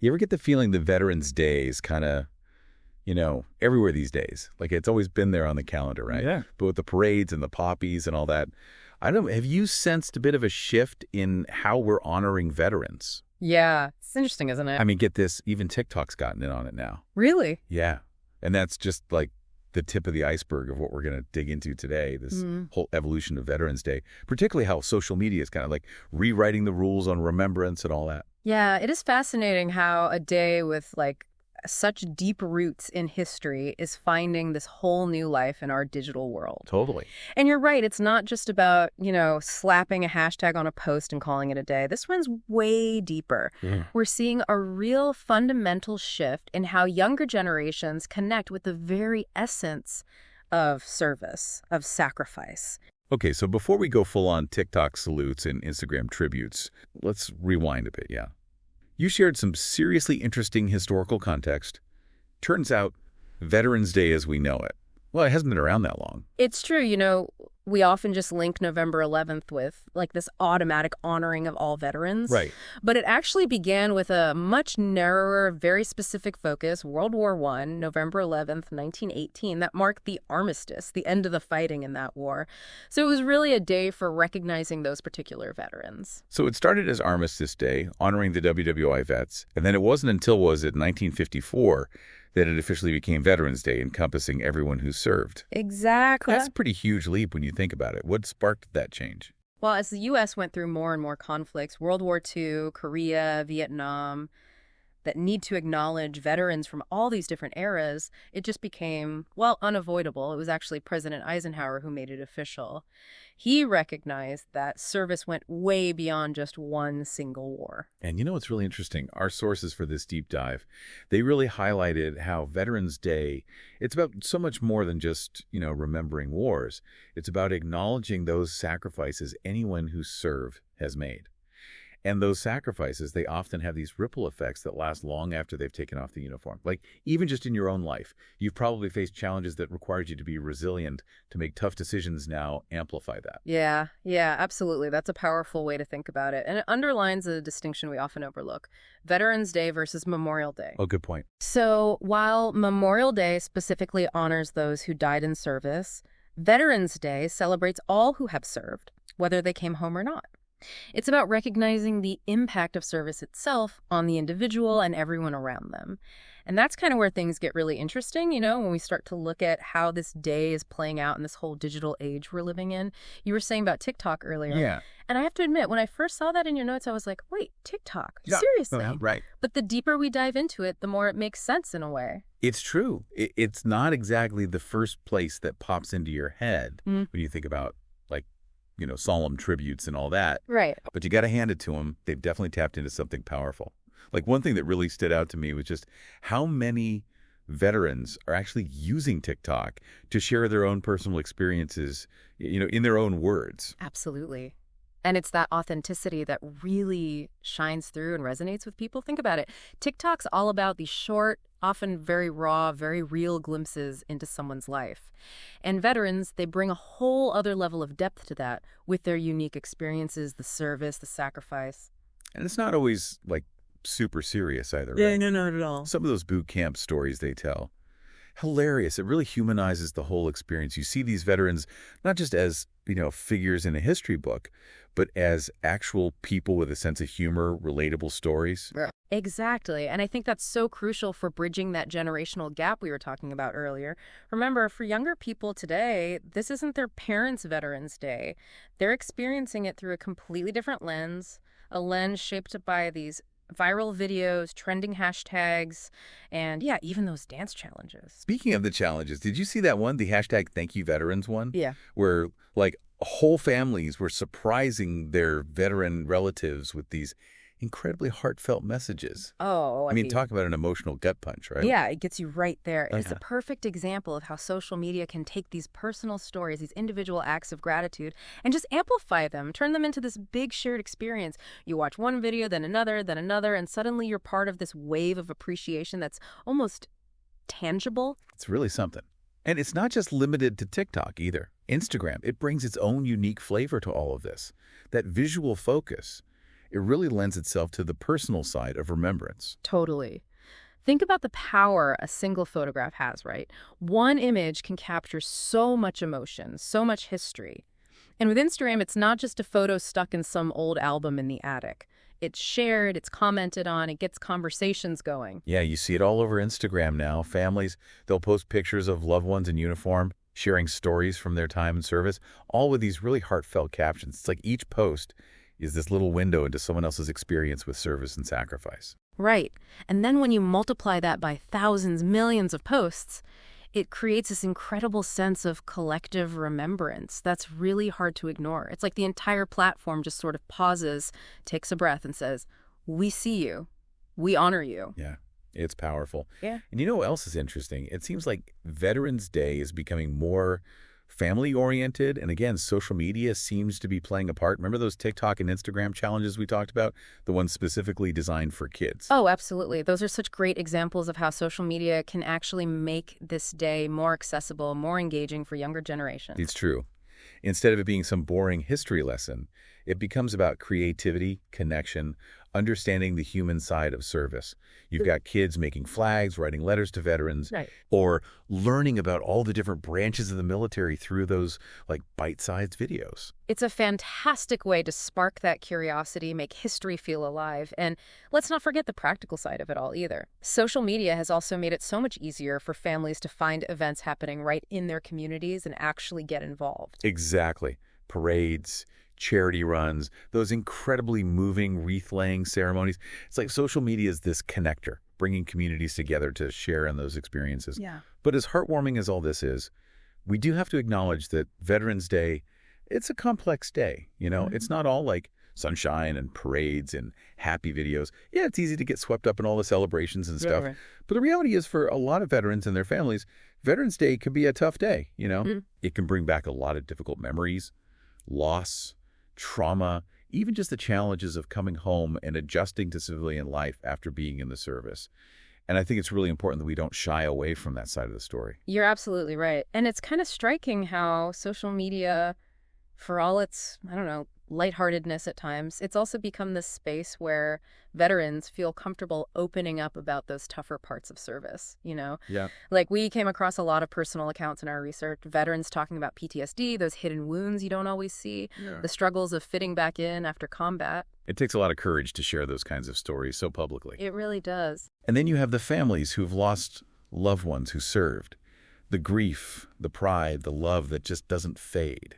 You ever get the feeling the Veterans Day is kind of, everywhere these days? Like it's always been there on the calendar, right? Yeah. But with the parades and the poppies and all that, I don't know, have you sensed a bit of a shift in how we're honoring veterans? Yeah, it's interesting, isn't it? I mean, get this, even TikTok's gotten in on it now. Really? Yeah. And that's just like the tip of the iceberg of what we're going to dig into today, this whole evolution of Veterans Day, particularly how social media is kind of like rewriting the rules on remembrance and all that. Yeah, it is fascinating how a day with such deep roots in history is finding this whole new life in our digital world. Totally. And you're right, it's not just about, slapping a hashtag on a post and calling it a day. This runs way deeper. Yeah. We're seeing a real fundamental shift in how younger generations connect with the very essence of service, of sacrifice. Okay, so before we go full on TikTok salutes and Instagram tributes, let's rewind a bit, yeah. You shared some seriously interesting historical context. Turns out, Veterans Day as we know it, well, it hasn't been around that long. It's true, we often just link November 11th with this automatic honoring of all veterans. Right. But it actually began with a much narrower, very specific focus, World War I, November 11th, 1918, that marked the Armistice, the end of the fighting in that war. So it was really a day for recognizing those particular veterans. So it started as Armistice Day, honoring the WWI vets, and then it wasn't until, 1954, that it officially became Veterans Day, encompassing everyone who served. Exactly. That's a pretty huge leap when you think about it. What sparked that change? Well, as the U.S. went through more and more conflicts, World War II, Korea, Vietnam, that need to acknowledge veterans from all these different eras, it just became, unavoidable. It was actually President Eisenhower who made it official. He recognized that service went way beyond just one single war. And what's really interesting? Our sources for this deep dive, they really highlighted how Veterans Day, it's about so much more than just, remembering wars. It's about acknowledging those sacrifices anyone who served has made. And those sacrifices, they often have these ripple effects that last long after they've taken off the uniform. Like, even just in your own life, you've probably faced challenges that required you to be resilient, to make tough decisions now amplify that. Yeah, absolutely. That's a powerful way to think about it. And it underlines a distinction we often overlook. Veterans Day versus Memorial Day. Oh, good point. So while Memorial Day specifically honors those who died in service, Veterans Day celebrates all who have served, whether they came home or not. It's about recognizing the impact of service itself on the individual and everyone around them. And that's kind of where things get really interesting, when we start to look at how this day is playing out in this whole digital age we're living in. You were saying about TikTok earlier. Yeah. And I have to admit, when I first saw that in your notes, I was like, wait, TikTok? Yeah. Seriously? Right. But the deeper we dive into it, the more it makes sense in a way. It's true. It's not exactly the first place that pops into your head when you think about, solemn tributes and all that. Right. But you got to hand it to them. They've definitely tapped into something powerful. Like, one thing that really stood out to me was just how many veterans are actually using TikTok to share their own personal experiences, in their own words. Absolutely. And it's that authenticity that really shines through and resonates with people. Think about it. TikTok's all about these short, often very raw, very real glimpses into someone's life. And veterans, they bring a whole other level of depth to that with their unique experiences, the service, the sacrifice. And it's not always, super serious either, Yeah, right? no, not at all. Some of those boot camp stories they tell, hilarious. It really humanizes the whole experience. You see these veterans not just as, figures in a history book, but as actual people with a sense of humor, relatable stories. Exactly. And I think that's so crucial for bridging that generational gap we were talking about earlier. Remember, for younger people today, this isn't their parents' Veterans Day. They're experiencing it through a completely different lens, a lens shaped by these viral videos, trending hashtags, and even those dance challenges. Speaking of the challenges, did you see that one, the hashtag Thank You Veterans one? Yeah. Where, whole families were surprising their veteran relatives with these incredibly heartfelt messages. Oh, I mean, talk about an emotional gut punch, right? Yeah, it gets you right there. Oh, It's a yeah. perfect example of how social media can take these personal stories, these individual acts of gratitude, and just amplify them, turn them into this big shared experience. You watch one video, then another, and suddenly you're part of this wave of appreciation that's almost tangible. It's really something. And it's not just limited to TikTok either. Instagram, it brings its own unique flavor to all of this. That visual focus. it really lends itself to the personal side of remembrance. Totally. Think about the power a single photograph has, right? One image can capture so much emotion, so much history. And with Instagram, it's not just a photo stuck in some old album in the attic. It's shared, it's commented on, it gets conversations going. Yeah, you see it all over Instagram now. Families, they'll post pictures of loved ones in uniform, sharing stories from their time in service, all with these really heartfelt captions. It's like each post is this little window into someone else's experience with service and sacrifice. Right. And then when you multiply that by thousands, millions of posts, it creates this incredible sense of collective remembrance that's really hard to ignore. It's like the entire platform just sort of pauses, takes a breath, and says, we see you. We honor you. Yeah, it's powerful. Yeah. And you know what else is interesting? It seems like Veterans Day is becoming more family-oriented, and again, social media seems to be playing a part. Remember those TikTok and Instagram challenges we talked about? The ones specifically designed for kids. Oh, absolutely. Those are such great examples of how social media can actually make this day more accessible, more engaging for younger generations. It's true. Instead of it being some boring history lesson, it becomes about creativity, connection, understanding the human side of service. You've got kids making flags, writing letters to veterans, Right. or learning about all the different branches of the military through those like bite-sized videos. It's a fantastic way to spark that curiosity, make history feel alive, and let's not forget the practical side of it all either. Social media has also made it so much easier for families to find events happening right in their communities and actually get involved. Exactly. Parades, charity runs, those incredibly moving wreath-laying ceremonies. It's like social media is this connector, bringing communities together to share in those experiences. Yeah. But as heartwarming as all this is, we do have to acknowledge that Veterans Day, it's a complex day. It's not all like sunshine and parades and happy videos. Yeah, it's easy to get swept up in all the celebrations and stuff. Right. But the reality is for a lot of veterans and their families, Veterans Day can be a tough day. It can bring back a lot of difficult memories, loss, trauma, even just the challenges of coming home and adjusting to civilian life after being in the service. And I think it's really important that we don't shy away from that side of the story. You're absolutely right. And it's kind of striking how social media, for all its, lightheartedness at times, it's also become this space where veterans feel comfortable opening up about those tougher parts of service, Yeah. Like we came across a lot of personal accounts in our research, veterans talking about PTSD, those hidden wounds you don't always see, the struggles of fitting back in after combat. It takes a lot of courage to share those kinds of stories so publicly. It really does. And then you have the families who've lost loved ones who served. The grief, the pride, the love that just doesn't fade.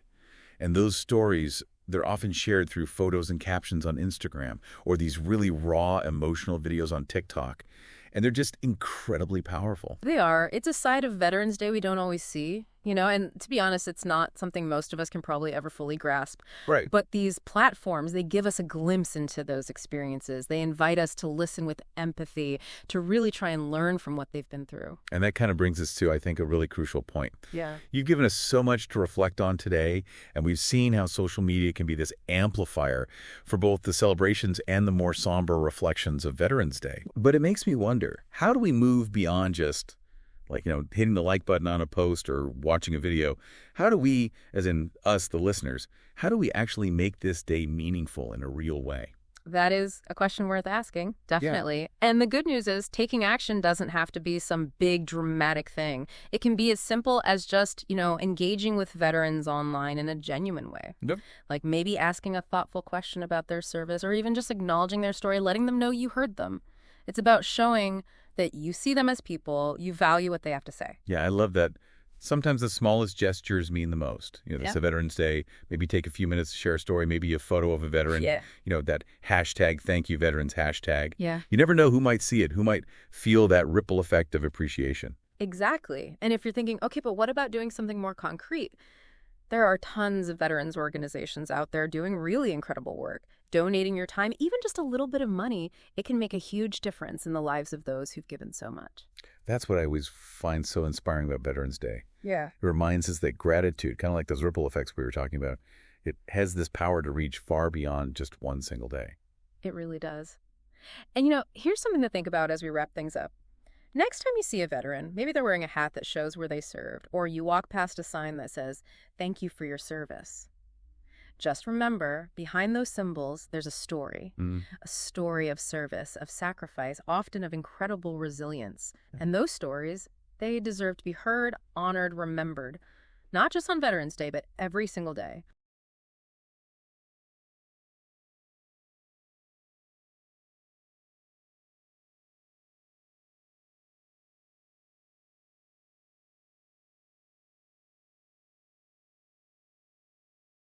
And those stories, they're often shared through photos and captions on Instagram or these really raw emotional videos on TikTok. And they're just incredibly powerful. They are. It's a side of Veterans Day we don't always see, and to be honest, it's not something most of us can probably ever fully grasp. Right. But these platforms, they give us a glimpse into those experiences. They invite us to listen with empathy, to really try and learn from what they've been through. And that kind of brings us to, I think, a really crucial point. Yeah. You've given us so much to reflect on today, and we've seen how social media can be this amplifier for both the celebrations and the more somber reflections of Veterans Day. But it makes me wonder, how do we move beyond just hitting the like button on a post or watching a video? How do we, as in us, the listeners, how do we actually make this day meaningful in a real way? That is a question worth asking, definitely. Yeah. And the good news is taking action doesn't have to be some big dramatic thing. It can be as simple as just, engaging with veterans online in a genuine way. Yep. Like maybe asking a thoughtful question about their service or even just acknowledging their story, letting them know you heard them. It's about showing that you see them as people, you value what they have to say. Yeah, I love that. Sometimes the smallest gestures mean the most. It's a Veterans Day. Maybe take a few minutes to share a story, maybe a photo of a veteran. Yeah. That hashtag, thank you veterans hashtag. Yeah. You never know who might see it, who might feel that ripple effect of appreciation. Exactly. And if you're thinking, okay, but what about doing something more concrete? There are tons of veterans organizations out there doing really incredible work. Donating your time, even just a little bit of money, it can make a huge difference in the lives of those who've given so much. That's what I always find so inspiring about Veterans Day. Yeah. It reminds us that gratitude, kind of like those ripple effects we were talking about, it has this power to reach far beyond just one single day. It really does. And here's something to think about as we wrap things up. Next time you see a veteran, maybe they're wearing a hat that shows where they served, or you walk past a sign that says, "Thank you for your service." Just remember, behind those symbols, there's a story of service, of sacrifice, often of incredible resilience. And those stories, they deserve to be heard, honored, remembered, not just on Veterans Day, but every single day.